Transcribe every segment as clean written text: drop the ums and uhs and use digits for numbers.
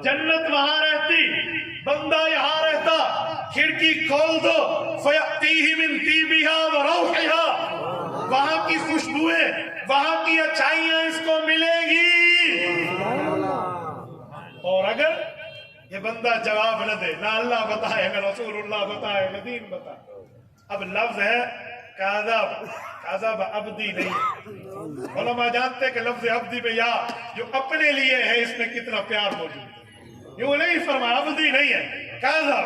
जन्नत वहां रहती, बंदा यहाँ रहता। खिड़की खोल दो, फयअतीहि मिन तीबिहा व रौहिहा, वहां की खुशबुएं, वहां की अच्छाइयां इसको मिलेगी। और अगर ये बंदा जवाब न दे, ना अल्लाह बताए, ना रसूलुल्लाह बताए, ना दीन बताए, अब लफ्ज है काज़ब, काज़ब अब्दी नहीं। उलमा जानते हैं कि लफ्ज अब्दी में या जो अपने लिए है इसमें कितना प्यार मौजूद है। यूं नहीं फरमाया अब्दी नहीं है, काज़ब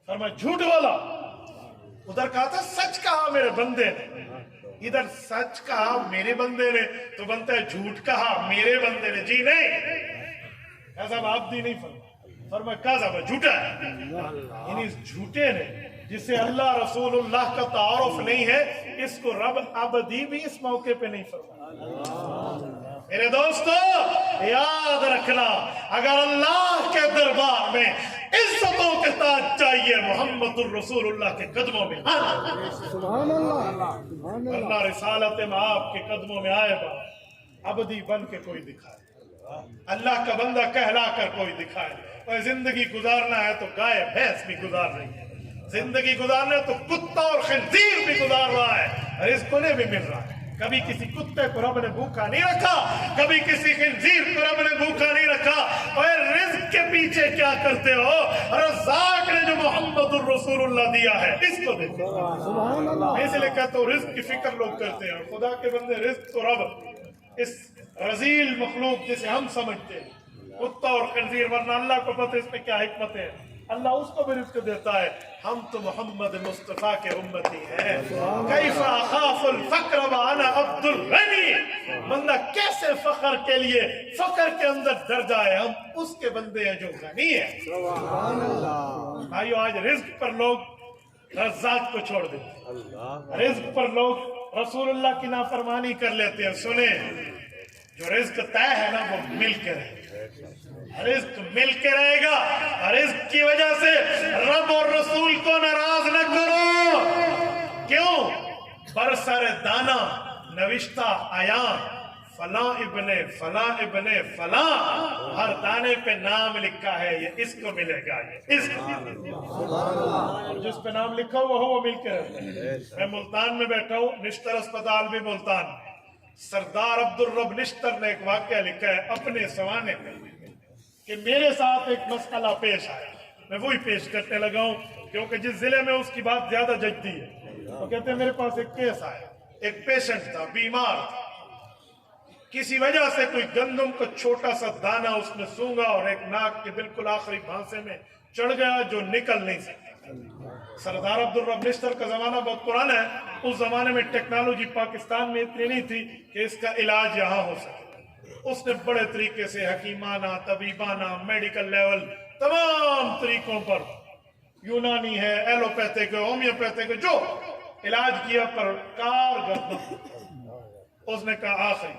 फरमाया झूठ बोला। उधर कहा था सच कहा मेरे बंदे ने, इधर सच कहा मेरे बंदे ने, तो बनता है झूठ कहा मेरे बंदे ने। जी नहीं, काज़ब अब्दी नहीं फरमाया काज़ब झूठा है। यानी इस झूठे ने जिसे अल्लाह रसूलुल्लाह का तारुफ नहीं है, इसको रब अबदी भी इस मौके पे नहीं फरमाया। मेरे दोस्तों याद रखना, अगर अल्लाह के दरबार में इज्जतों के ताज चाहिए, मोहम्मदुर रसूलुल्लाह के कदमों में अल्लाह रिसालत में आपके कदमों में आएगा। अबदी बन के कोई दिखाए, अल्लाह का बंदा कहला कर कोई दिखाए। और जिंदगी गुजारना है तो गाय भैंस भी गुजार रही है, जिंदगी गुजारना तो कुत्ता और खंजीर भी गुजार रहा है, रिज़्क़ उन्हें भी मिल रहा है। कभी किसी कुत्ते को रब ने भूखा नहीं रखा, कभी किसी खंजीर को रब ने भूखा नहीं रखा। और रिज़्क़ के पीछे क्या करते हो? रज़्ज़ाक़ ने जो मोहम्मदुर रसूलुल्लाह दिया है इसको देखो। मैं इसलिए कहता हूँ रिज़्क़ की फिक्र लोग करते हैं, खुदा के बंदे रिज़्क़ तो रब इस रजील मखलूक जिसे हम समझते हैं कुत्ता और खंजीर, वरना अल्लाह को पता है इसमें क्या हिकमत है। अल्लाह उसको भी रिज़्क़ देता है। हम तो मोहम्मद मुस्तफ़ा के उम्मती हैं। कैफ़ अख़ाफ़ुल फ़क़्र व अना अब्दुल गनी, बंदा कैसे फख्र के लिए फख्र के अंदर डर जाए, हम उसके बंदे हैं जो गनी है। भाइयों आज रिज़्क़ पर लोग रज़्ज़ाक़ को छोड़ देते हैं, रिज़्क़ पर लोग रसूलुल्लाह की नाफरमानी कर लेते हैं। सुने, जो रिज़्क़ तय है ना वो मिल के रहेगा, रिज़्क़ मिल के रहेगा। रिज़्क़ की वजह से रब और रसूल को नाराज न करो। क्यों? बरसर दाना नविश्ता आया फला इब्ने फला इब्ने फला, हर दाने पे नाम लिखा है, ये इसको मिलेगा, ये इसको। और जिस पे नाम लिखा हुआ हो वो मिल के रहता है। मैं मुल्तान में बैठा हूँ, निश्तर अस्पताल भी मुल्तान, सरदार अब्दुल रब निश्तर ने एक वाक्य लिखा है अपने ज़माने में कि मेरे साथ एक मसला पेश आया, मैं वही पेश करने लगा हूँ, क्योंकि जिस जिले में उसकी बात ज्यादा जजती है। तो कहते हैं मेरे पास एक केस आया, एक पेशेंट था, बीमार था, किसी वजह से कोई गंदम का छोटा सा दाना उसने सूंघा और एक नाक के बिल्कुल आखिरी भांसे में चढ़ गया जो निकल नहीं सकता। सरदार अब्दुल रब निश्तर का जमाना बहुत पुराना है, उस जमाने में टेक्नोलॉजी पाकिस्तान में इतनी नहीं थी कि इसका इलाज यहाँ हो सके। उसने बड़े तरीके से हकीमाना, तबीबाना, मेडिकल लेवल तमाम तरीकों पर, यूनानी है, एलोपैथिक है, होम्योपैथिक है, जो इलाज किया पर कारगर। उसने कहा आखिर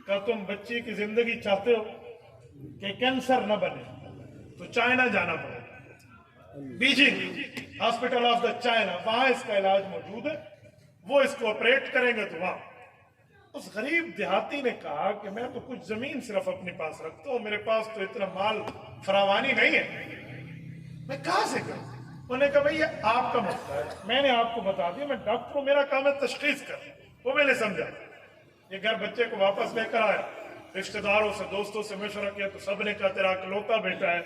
क्या तुम बच्ची की जिंदगी चाहते हो कि कैंसर न बने तो चाइना जाना पड़ेगा, Beijing hospital of the China, वहां इसका इलाज मौजूद है, वो इसको ऑपरेट करेंगे। तो वहां उस गरीब देहाती ने कहा कि मैं तो कुछ जमीन सिर्फ अपने पास रखता हूँ, मेरे पास तो इतना माल फरावानी नहीं है, मैं कहाँ से करूँ? उन्होंने कहा भैया आपका मसला है, मैंने आपको बता दिया, मैं डॉक्टर हूँ, मेरा काम है तशखीस कर। वो मैंने समझा। ये घर बच्चे को वापस लेकर आया, रिश्तेदारों से दोस्तों से मशवरा किया तो सबने कहा तेरा इकलौता बेटा है,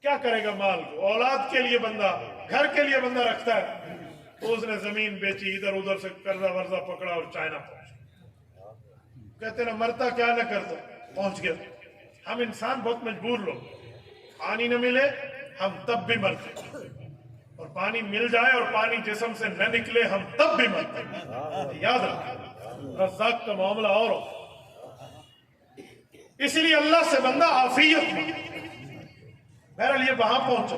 क्या करेगा माल को, औलाद के लिए बंदा, घर के लिए बंदा रखता है। तो उसने जमीन बेची, इधर उधर से कर्जा वर्जा पकड़ा और चाइना पहुंच। कहते ना मरता क्या न करता, पहुंच गया। हम इंसान बहुत मजबूर लोग, पानी न मिले हम तब भी मरते, और पानी मिल जाए और पानी जिस्म से न निकले हम तब भी मरते। याद रखो रज़्ज़ाक़ का मामला और इसलिए अल्लाह से बंदा आफियत में। बहरहाल ये वहां पहुंचा,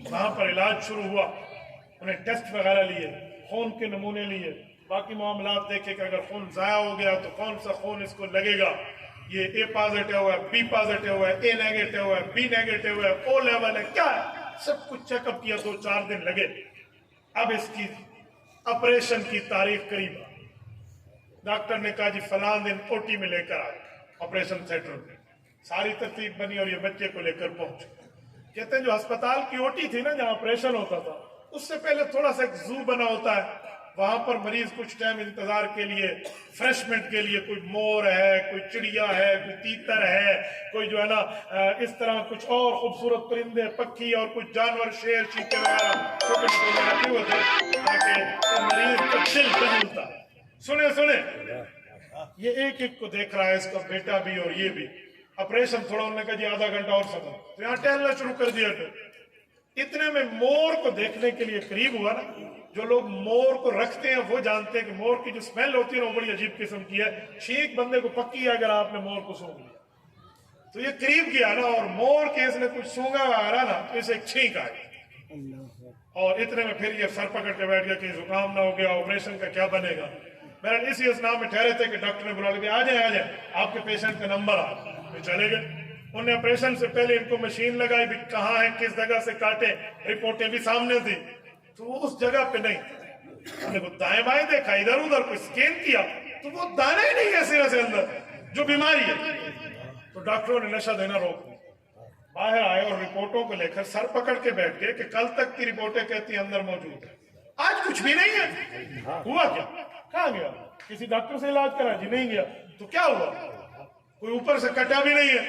वहां पर इलाज शुरू हुआ, उन्हें टेस्ट वगैरह लिए, खून के नमूने लिए, बाकी मामला देखे कि अगर खून जाया हो गया तो कौन सा खून इसको लगेगा, ये ए पॉजिटिव है, बी पॉजिटिव है, ए नेगेटिव है, बी नेगेटिव है, ओ लेवल है, क्या है, सब कुछ चेकअप किया। 2-4 दिन लगे। अब इसकी ऑपरेशन की तारीख करीब, डॉक्टर ने कहा जी फलां दिन ओटी में लेकर आए, ऑपरेशन थिएटर में सारी तरतीब बनी और ये बच्चे को लेकर पहुंचे। कहते हैं जो अस्पताल की ओटी थी ना, जहां ऑपरेशन होता था, उससे पहले थोड़ा सा एक जू बना होता है, वहां पर मरीज कुछ टाइम इंतजार के लिए, फ्रेशमेंट के लिए, कोई मोर है, कोई चिड़िया है, कोई तीतर है, कोई जो है ना इस तरह कुछ और खूबसूरत परिंदे, पक्षी और कुछ जानवर, शेर, चीते वगैरह छोटे छोटे रखे हुए थे ताकि मरीज का दिल बदलता। सुने सुने, ये एक एक को देख रहा है, इसका बेटा भी और ये भी। ऑपरेशन थोड़ा उन्होंने कहा जी आधा घंटा और समय, तो यहाँ टहलना शुरू कर दिया। इतने में मोर को देखने के लिए करीब हुआ ना, जो लोग मोर को रखते हैं वो जानते हैं कि मोर की जो स्मेल होती है ना वो बड़ी अजीब किस्म की है। छींक बंदे को पक्की है अगर आपने मोर को सूंघ लिया। तो ये करीब गया ना और मोर के इसने कुछ सूंघा हुआ आ रहा ना, तो इसे एक छींक आई और इतने में फिर ये सर पकड़ के बैठ गया कि जुकाम ना हो गया, ऑपरेशन का क्या बनेगा। मेरा इसी असनाम में ठहरे थे कि डॉक्टर ने बुला लिया, आ जाए आपके पेशेंट का नंबर आ। तो चले गए। उन्हें ऑपरेशन से पहले इनको मशीन लगाई भी, कहाँ है, किस जगह से काटे, रिपोर्टें भी सामने थी। तो वो उस जगह पे नहीं, हमने वो दाएं बाएं देखा, इधर उधर कोई स्कैन किया तो वो दाना ही नहीं है सिरे से अंदर जो बीमारी है। तो डॉक्टरों ने नशा देना रोक दिया। बाहर आए और रिपोर्टों को लेकर सर पकड़ के बैठ गए कि कल तक की रिपोर्टें कहती अंदर मौजूद है, आज कुछ भी नहीं है। हुआ क्या, कहाँ गया, किसी डॉक्टर से इलाज करा जी, नहीं गया। तो क्या हुआ, कोई ऊपर से कटा भी नहीं है।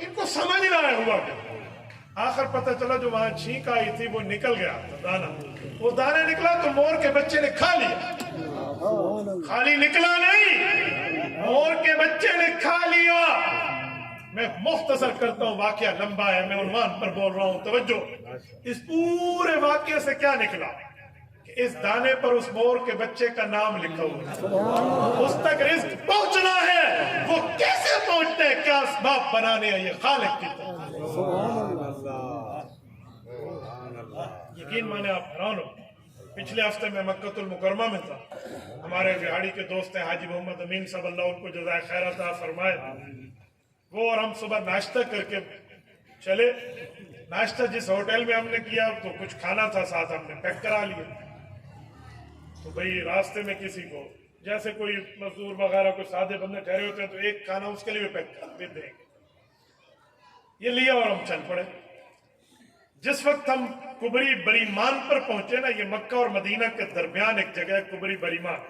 इनको समझ ना आया हुआ क्या। आखिर पता चला जो वहां छींक आई थी वो निकल गया था दाना। वो दाना निकला तो मोर के बच्चे ने खा लिया। खाली निकला नहीं, मोर के बच्चे ने खा लिया। मैं मुख्तसर करता हूँ, वाकया लंबा है, मैं उन्वान पर बोल रहा हूँ, तवज्जो। इस पूरे वाकये से क्या निकला कि इस दाने पर उस मोर के बच्चे का नाम लिखा हुआ, उस तक रिज़्क पहुंचना है। वो कैसे पहुंचते हैं, क्या असबाब बनाने हैं, ये खालिक की तरफ। यकीन माने आप हैरान हो। पिछले हफ्ते में मक्कतुल मुकरमा में था, हमारे बिहाड़ी के दोस्त हैं हाजी मोहम्मद अमीन साहब, अल्लाह उनको जज़ाए खैर अता फरमाए। वो और हम सुबह नाश्ता करके चले। नाश्ता जिस होटल में हमने किया तो कुछ खाना था साथ, हमने पैक करा लिया। तो भाई रास्ते में किसी को, जैसे कोई मजदूर वगैरह कोई सादे बंदे ठहरे होते हैं तो एक खाना उसके लिए भी पैक कर देंगे, ये लिया और हम चल पड़े। जिस वक्त हम कुबरी बरीमान पर पहुंचे ना, ये मक्का और मदीना के दरमियान एक जगह है कुबरी बरीमान।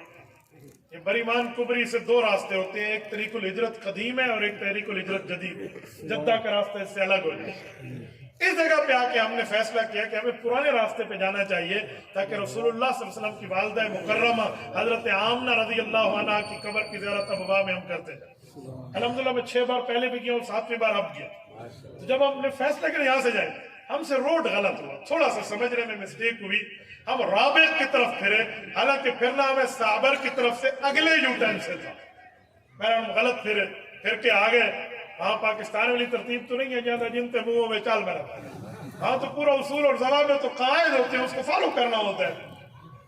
ये बरीमान कुबरी से दो रास्ते होते हैं, एक तरीकुल हिजरत कदीम है और एक तरीकुल हिजरत जदीद है। जद्दा का रास्ता इससे अलग हो जाए। इस जगह पे आके हमने फैसला किया कि हमें पुराने रास्ते पे जाना चाहिए ताकि रसूलुल्लाह सल्लल्लाहु अलैहि वसल्लम की वालिदा मुकर्रमा हजरत आमना रज़ियल्लाहु अन्हा की कब्र की ज़ियारत अबवा में हम करते थे। अल्हम्दुलिल्लाह मैं 6 बार पहले भी किया और 7वीं बार अब किया। तो जब हमने फैसला किया यहाँ से जाए, हमसे रोड गलत हुआ, थोड़ा सा समझने में मिस्टेक हुई। हम राबिग की तरफ फिरे, हालांकि फिरना हमें साबर की तरफ से अगले यू टर्न से था। मैं हम गलत फिरे, फिर के आ गए। वहां पाकिस्तान वाली तरतीब तो नहीं है जहाँ जिनते मुंहों में चाल मेरा। हाँ तो पूरा उसूल और जवाब में तो कायद होते हैं, उसको फॉलो करना होता है।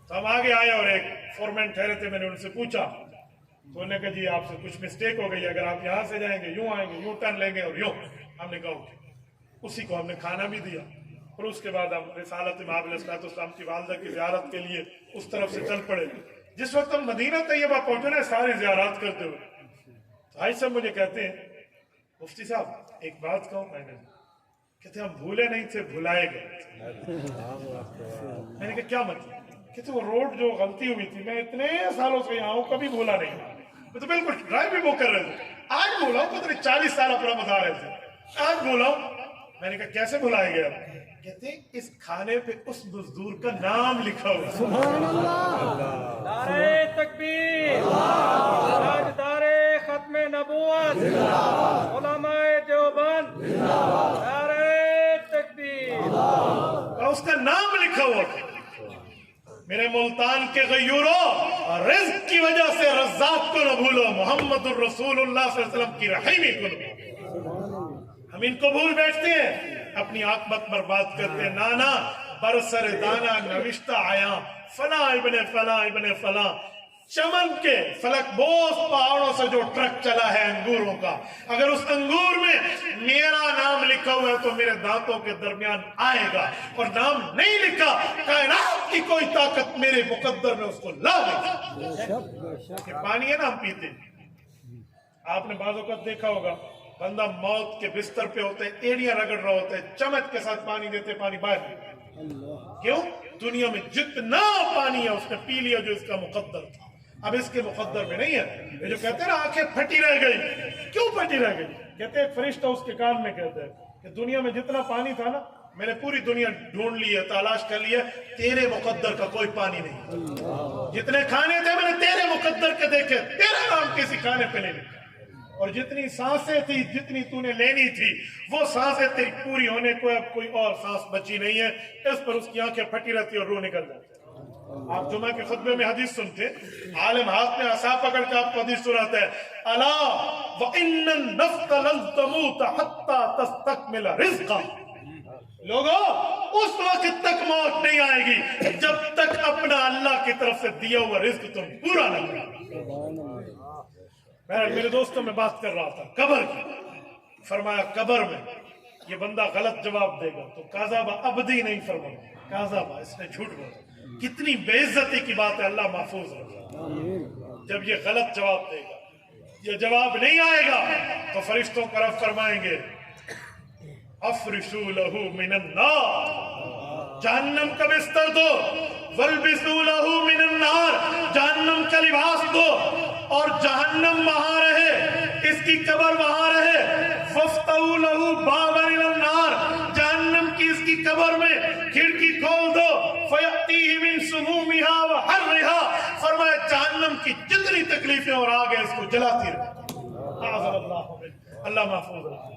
तो हम आगे आए और एक फोरमैन ठहरे थे, मैंने उनसे पूछा तो उन्होंने कहा जी आपसे कुछ मिस्टेक हो गई, अगर आप यहाँ से जाएंगे यूं आएंगे, यूं टर्न लेंगे और यूं। हमने कहा उसी को हमने खाना भी दिया और उसके बाद हम रिसालत इमाम अलैहिस्सलाम की वालिदा की ज़ियारत के लिए उस तरफ से चल पड़े। जिस वक्त हम मदीना तैयबा पहुंचे ना सारी ज़ियारत करते हुए, भाई साहब मुझे कहते हैं मुफ्ती साहब एक बात कहूं, कहते हम भूले नहीं थे, भुलाए गए। मैंने कहा क्या मतलब? कहते वो रोड जो गलती हुई थी, मैं इतने सालों से यहाँ हूँ कभी भूला नहीं। मैं तो बिल्कुल ड्राइव भी वो कर रहे थे, आज भूला हूँ, पता नहीं 40 साल अपना बता रहे थे, आज भूला हूँ। मैंने कहा कैसे भुलाए गए? कहते इस खाने पे उस मजदूर का नाम लिखा हुआ। सुभान अल्लाह, नारे तकबीर, ताजदारे खत्मे नबूवत, उलमाए देवबंद, नारे तकबीर, उसका नाम लिखा हुआ। मेरे मुल्तान के गयूरो, रिज़्क की वजह से रज़्ज़ाक़ को न भूलो, मोहम्मदुर रसूलुल्लाह सल्लल्लाहु अलैहि वसल्लम की रहीमी को न भूलो। हम इनको भूल बैठते हैं, अपनी आकबत बर्बाद करते हैं। नाना बरसर दाना नविश्ता आया, फला इब्ने फला इब्ने फला, चमन के फलक बोस पहाड़ों से जो ट्रक चला है अंगूरों का, अगर उस अंगूर में मेरा नाम लिखा हुआ है तो मेरे दांतों के दरमियान आएगा, और नाम नहीं लिखा, कायनात की कोई ताकत मेरे मुकद्दर में उसको ला देगी। पानी है ना हम पीते, आपने बाज़ औक़ात देखा होगा बंदा मौत के बिस्तर पे होते, एड़ियां रगड़ रहे होते, चम्मच के साथ पानी देते, पानी बाहर निकलता। क्यों? दुनिया में जितना पानी है उसने पी लिया जो इसका मुकद्दर था, अब इसके मुकद्दर में नहीं है। ये जो कहते हैं ना आंखें फटी रह गई, क्यों फटी रह गई? कहते हैं फरिश्ता उसके कान में कहते हैं कि दुनिया में जितना पानी था ना, मैंने पूरी दुनिया ढूंढ ली है, तलाश कर लिया, तेरे मुकद्दर का कोई पानी नहीं। जितने खाने थे मैंने तेरे मुकद्दर के देखे, तेरा नाम किसी खाने पे नहीं लिखा। और जितनी सांसें थी, जितनी तूने लेनी थी, वो सांसें तेरी पूरी होने को अब कोई और सांस बची नहीं है। इस पर उसकी आंखें फटी रहती और रूह निकल जाती। आप जुमा के खुतबे में हदीस सुनते, आलिम हाथ में असा पकड़ के आपको हदीस सुनाता है, अला व इन्नन नफ्स लन तमूत हत्ता तस्तकमिल रिज़्क़ा। लोगों, उस वक्त तक मौत नहीं आएगी जब तक अपना अल्लाह की तरफ से दिया हुआ रिज़्क़ तुम पूरा नहीं करोगे। मेरे दोस्तों में बात कर रहा था कब्र की, फरमाया कब्र में ये बंदा गलत जवाब देगा तो काज़ाबा अबदी नहीं फरमाया, काज़ाबा इसने झूठ बोला। कितनी बेइज्जती की बात है, अल्लाह महफूज रखे। जब ये गलत जवाब देगा, ये जवाब नहीं आएगा तो फरिश्तों को रब फरमाएंगे अफरिशू लहू मिनन नार, जहन्नम का बिस्तर दो, वल्बिसू लहू मिनन नार, जहन्नम का लिबास दो, और जहन्नम वहां रहे, इसकी कब्र वहां रहे। फफ्तऊ लहू बाबन इलन नार, जहन्नम की इसकी कब्र में खिड़की खोल दो, फयतीहि मिन सुमूमिहा व हर्रिहा, फरमाया जहन्नम की जितनी तकलीफें और आग है इसको जलाती रहे। अल्लाह महफूज रहे।